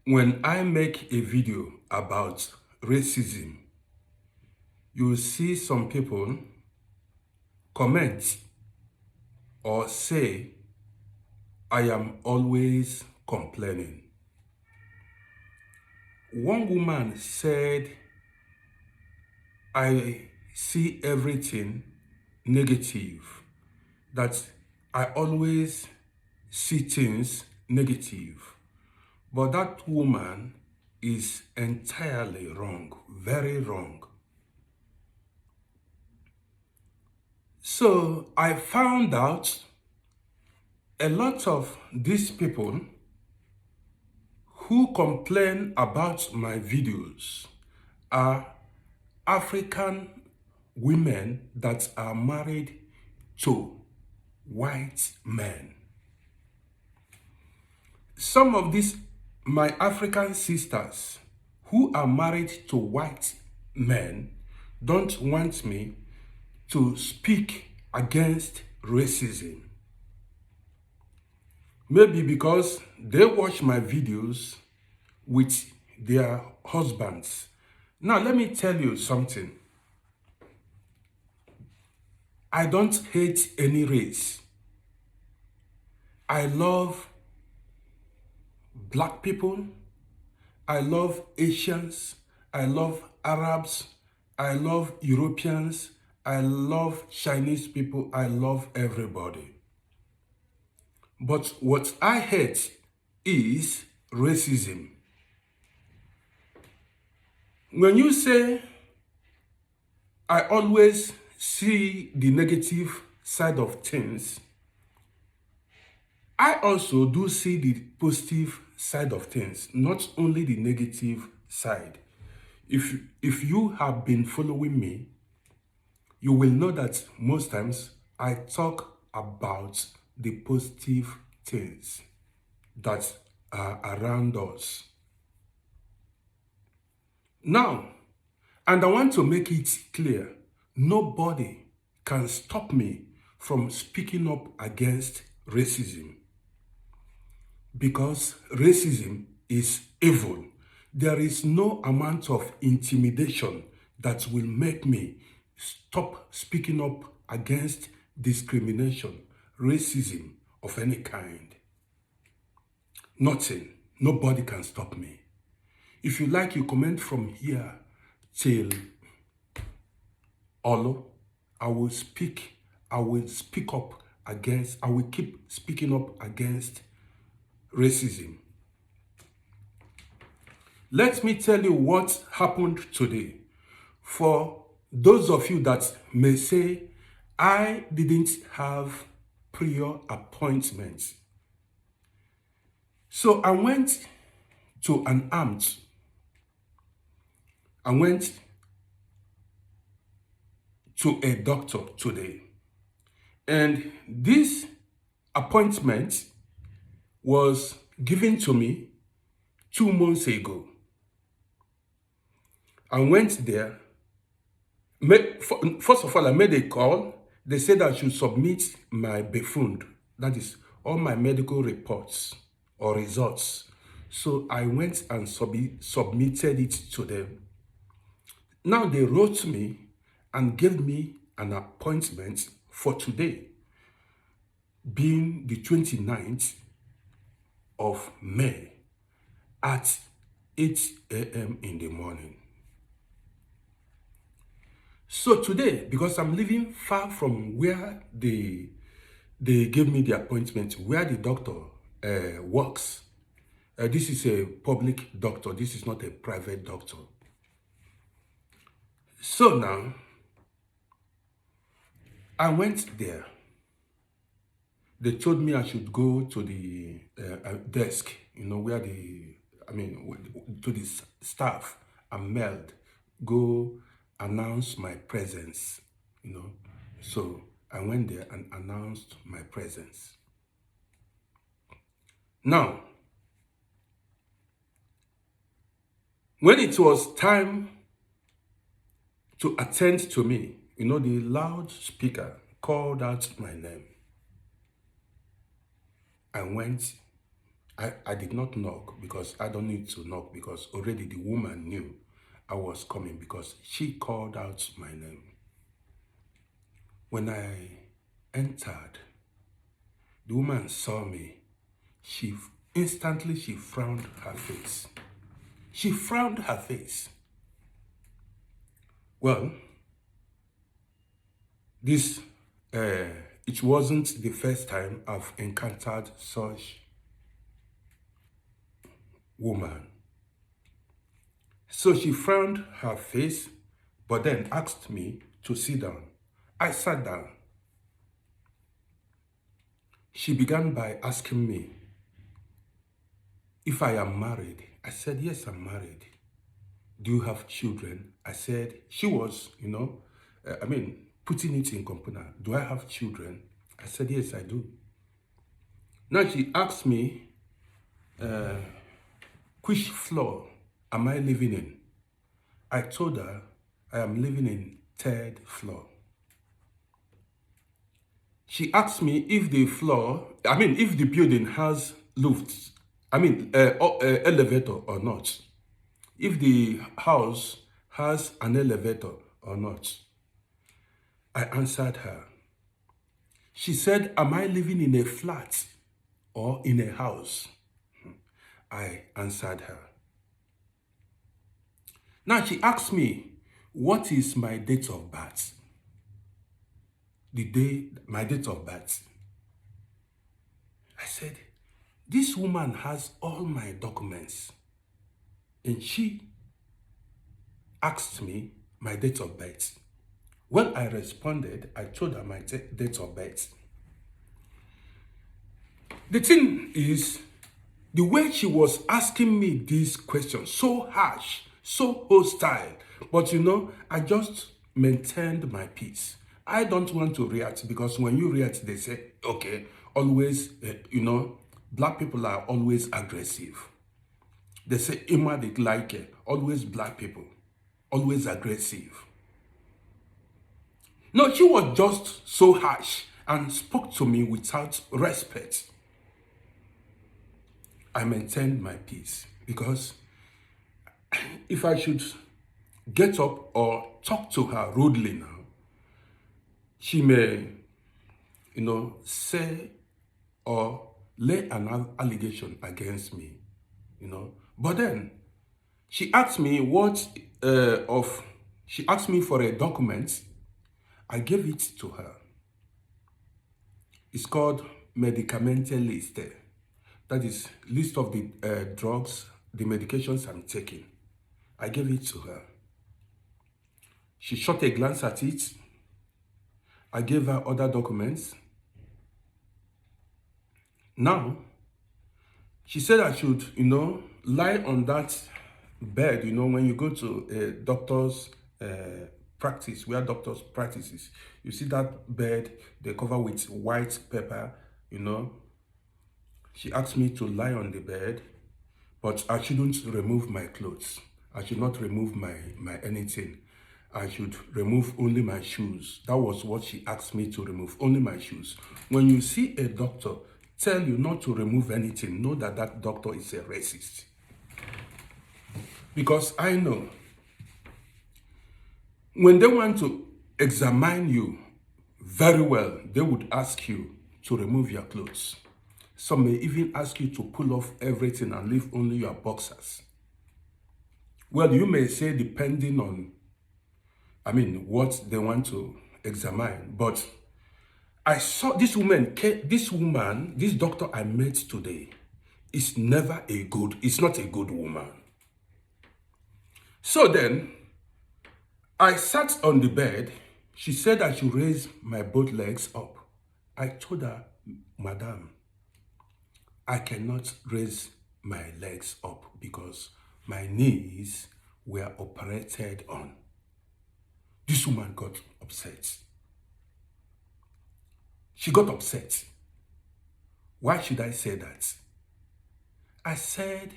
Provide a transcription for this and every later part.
When I make a video about racism, you will see some people comment or say, I am always complaining. One woman said, I see everything negative, that I always see things negative. But that woman is entirely wrong, very wrong. So I found out a lot of these people who complain about my videos are African women that are married to white men. Some of these, my African sisters who are married to white men, don't want me to speak against racism. Maybe because they watch my videos with their husbands. Now, let me tell you something. I don't hate any race. I love black people. I love Asians. I love Arabs. I love Europeans. I love Chinese people. I love everybody. But what I hate is racism. When you say, I always see the negative side of things, I also do see the positive side of things, not only the negative side. If you have been following me, you will know that most times I talk about the positive things that are around us. Now, and I want to make it clear, nobody can stop me from speaking up against racism, because racism is evil. There is no amount of intimidation that will make me stop speaking up against discrimination, racism of any kind. Nothing. Nobody can stop me. If you like, you comment from here till Olo. I will speak up against, I will keep speaking up against racism. Let me tell you what happened today. For those of you that may say, I didn't have prior appointments. So I went to an aunt. I went to a doctor today. And this appointment was given to me 2 months ago. I went there. First of all, I made a call. They said I should submit my befund, that is all my medical reports or results. So I went and submitted it to them. Now they wrote me and gave me an appointment for today, being the 29th of May at 8 a.m. in the morning. So today, because I'm living far from where they gave me the appointment, where the doctor works, this is a public doctor, this is not a private doctor. So now, I went there. They told me I should go to the desk, where to the staff and mailed, go announce my presence, So I went there and announced my presence. Now, when it was time to attend to me, the loudspeaker called out my name. I went I did not knock because I don't need to knock because already the woman knew I was coming because she called out my name. When I entered, the woman saw me. She instantly she frowned her face. She frowned her face. Well, this it wasn't the first time I've encountered such woman. So she frowned her face, but then asked me to sit down. I sat down. She began by asking me if I am married. I said, yes, I'm married. Do you have children? I said, she was, putting it in computer. Do I have children? I said, yes, I do. Now she asked me, which floor am I living in? I told her I am living in 3rd floor. She asked me if if the building has lifts, elevator or not. If the house has an elevator or not. I answered her. She said, am I living in a flat or in a house? I answered her. Now she asked me, what is my date of birth? My date of birth. I said, this woman has all my documents. And she asked me my date of birth. When I responded, I told her my date of birth. The thing is, the way she was asking me these questions, so harsh, so hostile, but I just maintained my peace. I don't want to react because when you react, they say, okay, always, black people are always aggressive. They say, Ima like always black people, always aggressive. No, she was just so harsh and spoke to me without respect. I maintained my peace because if I should get up or talk to her rudely now, she may, say or lay an allegation against me, But then she asked me she asked me for a document. I gave it to her. It's called medicamental list. That is list of the drugs, the medications I'm taking. I gave it to her. She shot a glance at it. I gave her other documents. Now, she said I should, lie on that bed, when you go to a doctor's practice, where doctors practices, you see that bed, they cover with white paper, She asked me to lie on the bed, but I shouldn't remove my clothes. I should not remove my anything. I should remove only my shoes. That was what she asked me to remove, only my shoes. When you see a doctor tell you not to remove anything, know that that doctor is a racist. Because I know when they want to examine you very well, they would ask you to remove your clothes. Some may even ask you to pull off everything and leave only your boxers. Well, you may say depending on, what they want to examine. But I saw this doctor I met today is not a good woman. So then, I sat on the bed. She said I should raise my both legs up. I told her, Madam, I cannot raise my legs up because my knees were operated on. This woman got upset. She got upset. Why should I say that? I said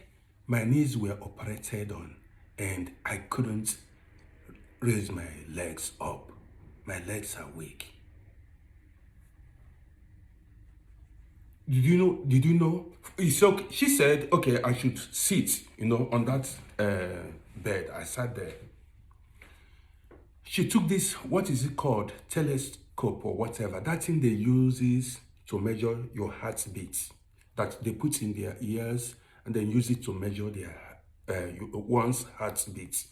my knees were operated on and I couldn't raise my legs up. My legs are weak. Did you know? It's okay. She said, okay, I should sit, on that bed. I sat there. She took this, what is it called? Telescope or whatever. That thing they uses to measure your heartbeat. That they put in their ears and then use it to measure their one's heartbeat.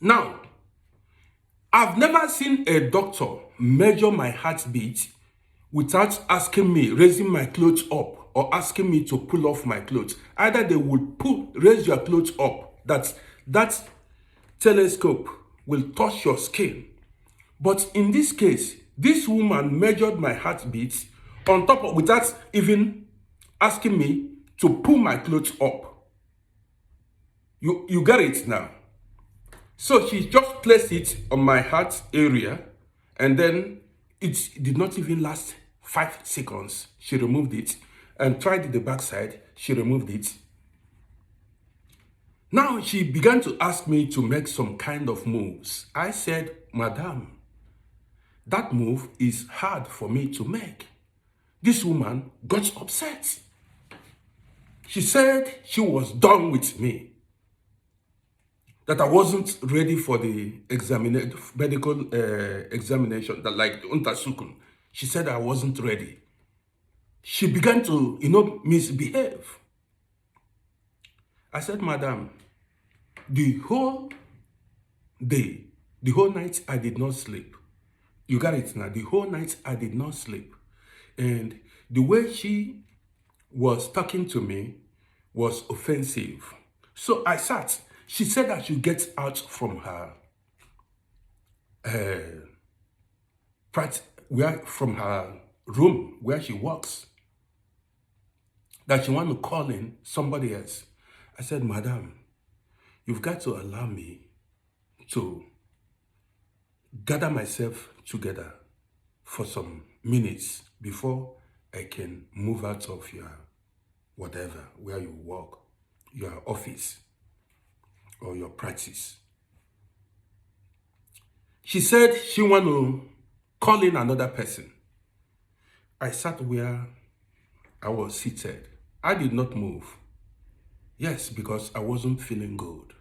Now, I've never seen a doctor measure my heartbeat without asking me, raising my clothes up, or asking me to pull off my clothes. Either they will raise your clothes up, that telescope will touch your skin. But in this case, this woman measured my heartbeat on top of, without even asking me to pull my clothes up. You get it now? So she just placed it on my heart area, and then it did not even last 5 seconds. She removed it and tried the backside. She removed it. Now she began to ask me to make some kind of moves. I said, Madam, that move is hard for me to make. This woman got upset. She said she was done with me, that I wasn't ready for the medical examination, that like the Untersuchung. She said I wasn't ready. She began to, misbehave. I said, Madam, the whole day, the whole night, I did not sleep. You got it now. The whole night, I did not sleep. And the way she was talking to me was offensive. So I sat. She said I should get out from her from her room where she works, that she want to call in somebody else. I said, Madam, you've got to allow me to gather myself together for some minutes before I can move out of your whatever, where you work, your office or your practice. She said she want to call in another person. I sat where I was seated. I did not move. Yes, because I wasn't feeling good.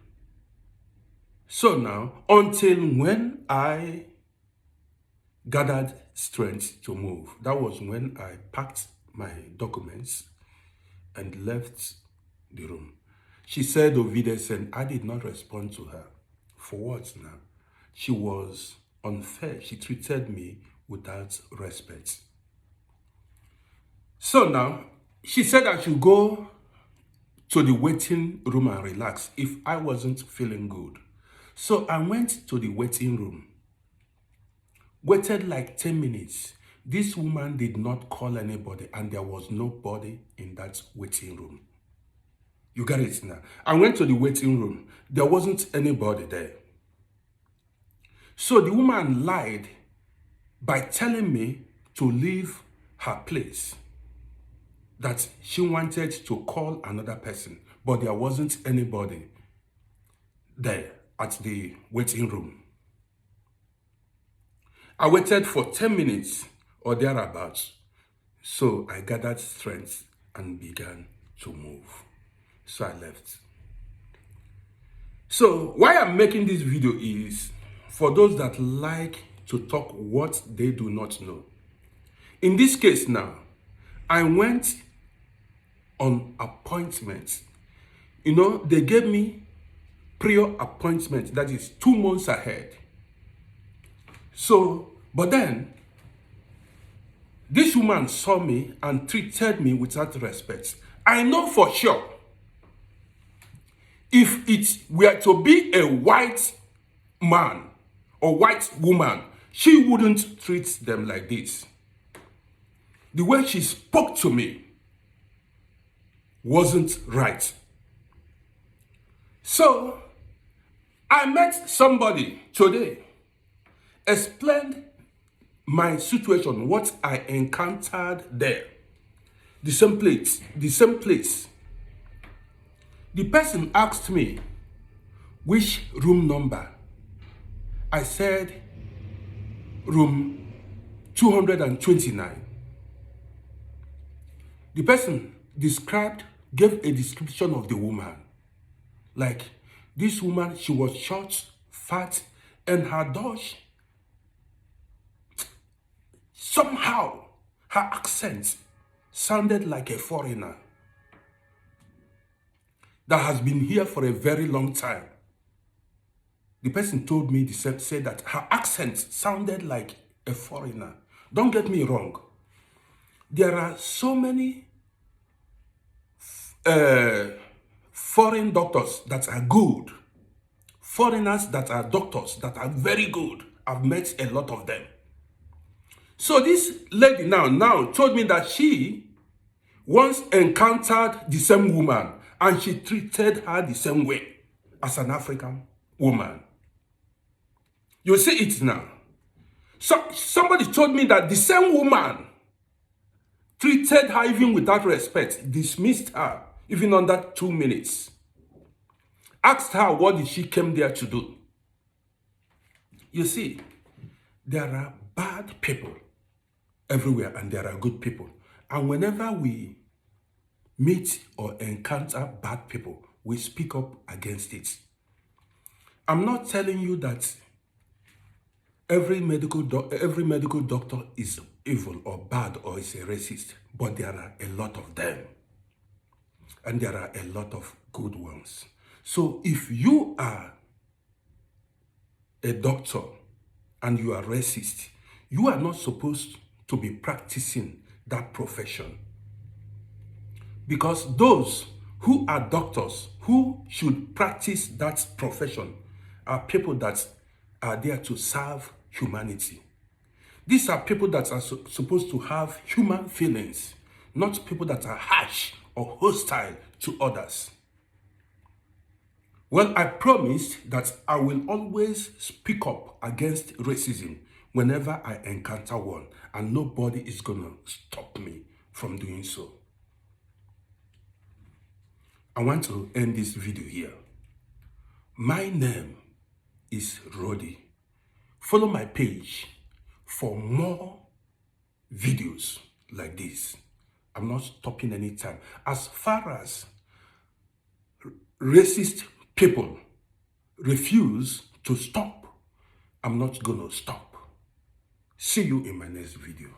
So now, until when I gathered strength to move, that was when I packed my documents and left the room. She said, Ovides, and I did not respond to her. For what now? She was unfair. She treated me without respect. So now, she said I should go to the waiting room and relax if I wasn't feeling good. So I went to the waiting room, waited like 10 minutes. This woman did not call anybody, and there was nobody in that waiting room. You got it now. I went to the waiting room. There wasn't anybody there. So the woman lied by telling me to leave her place, that she wanted to call another person, but there wasn't anybody there at the waiting room. I waited for 10 minutes or thereabouts. So I gathered strength and began to move. So I left. So why I'm making this video is for those that like to talk what they do not know. In this case now, I went on appointment. They gave me prior appointment, that is 2 months ahead. So, but then, this woman saw me and treated me without respect. I know for sure, if it were to be a white man or white woman, she wouldn't treat them like this. The way she spoke to me wasn't right. So, I met somebody today, explained my situation, what I encountered there. The same place. The person asked me, which room number? I said, room 229. The person gave a description of the woman. Like, this woman, she was short, fat, and her Dutch, somehow, her accent sounded like a foreigner that has been here for a very long time. The person told me, said that her accent sounded like a foreigner. Don't get me wrong. There are so many foreign doctors that are good. Foreigners that are doctors that are very good. I've met a lot of them. So this lady now told me that she once encountered the same woman and she treated her the same way as an African woman. You see it now. So somebody told me that the same woman treated her even without respect, dismissed her even under 2 minutes. Asked her what did she came there to do. You see, there are bad people everywhere and there are good people. And whenever we meet or encounter bad people, we speak up against it. I'm not telling you that every medical doctor is evil or bad or is a racist, but there are a lot of them. And there are a lot of good ones. So if you are a doctor and you are racist, you are not supposed to be practicing that profession. Because those who are doctors, who should practice that profession, are people that are there to serve humanity. These are people that are supposed to have human feelings, not people that are harsh or hostile to others. Well, I promised that I will always speak up against racism whenever I encounter one, and nobody is gonna stop me from doing so. I want to end this video here. My name is Rodi. Follow my page for more videos like this. I'm not stopping anytime. As far as racist people refuse to stop, I'm not gonna stop. See you in my next video.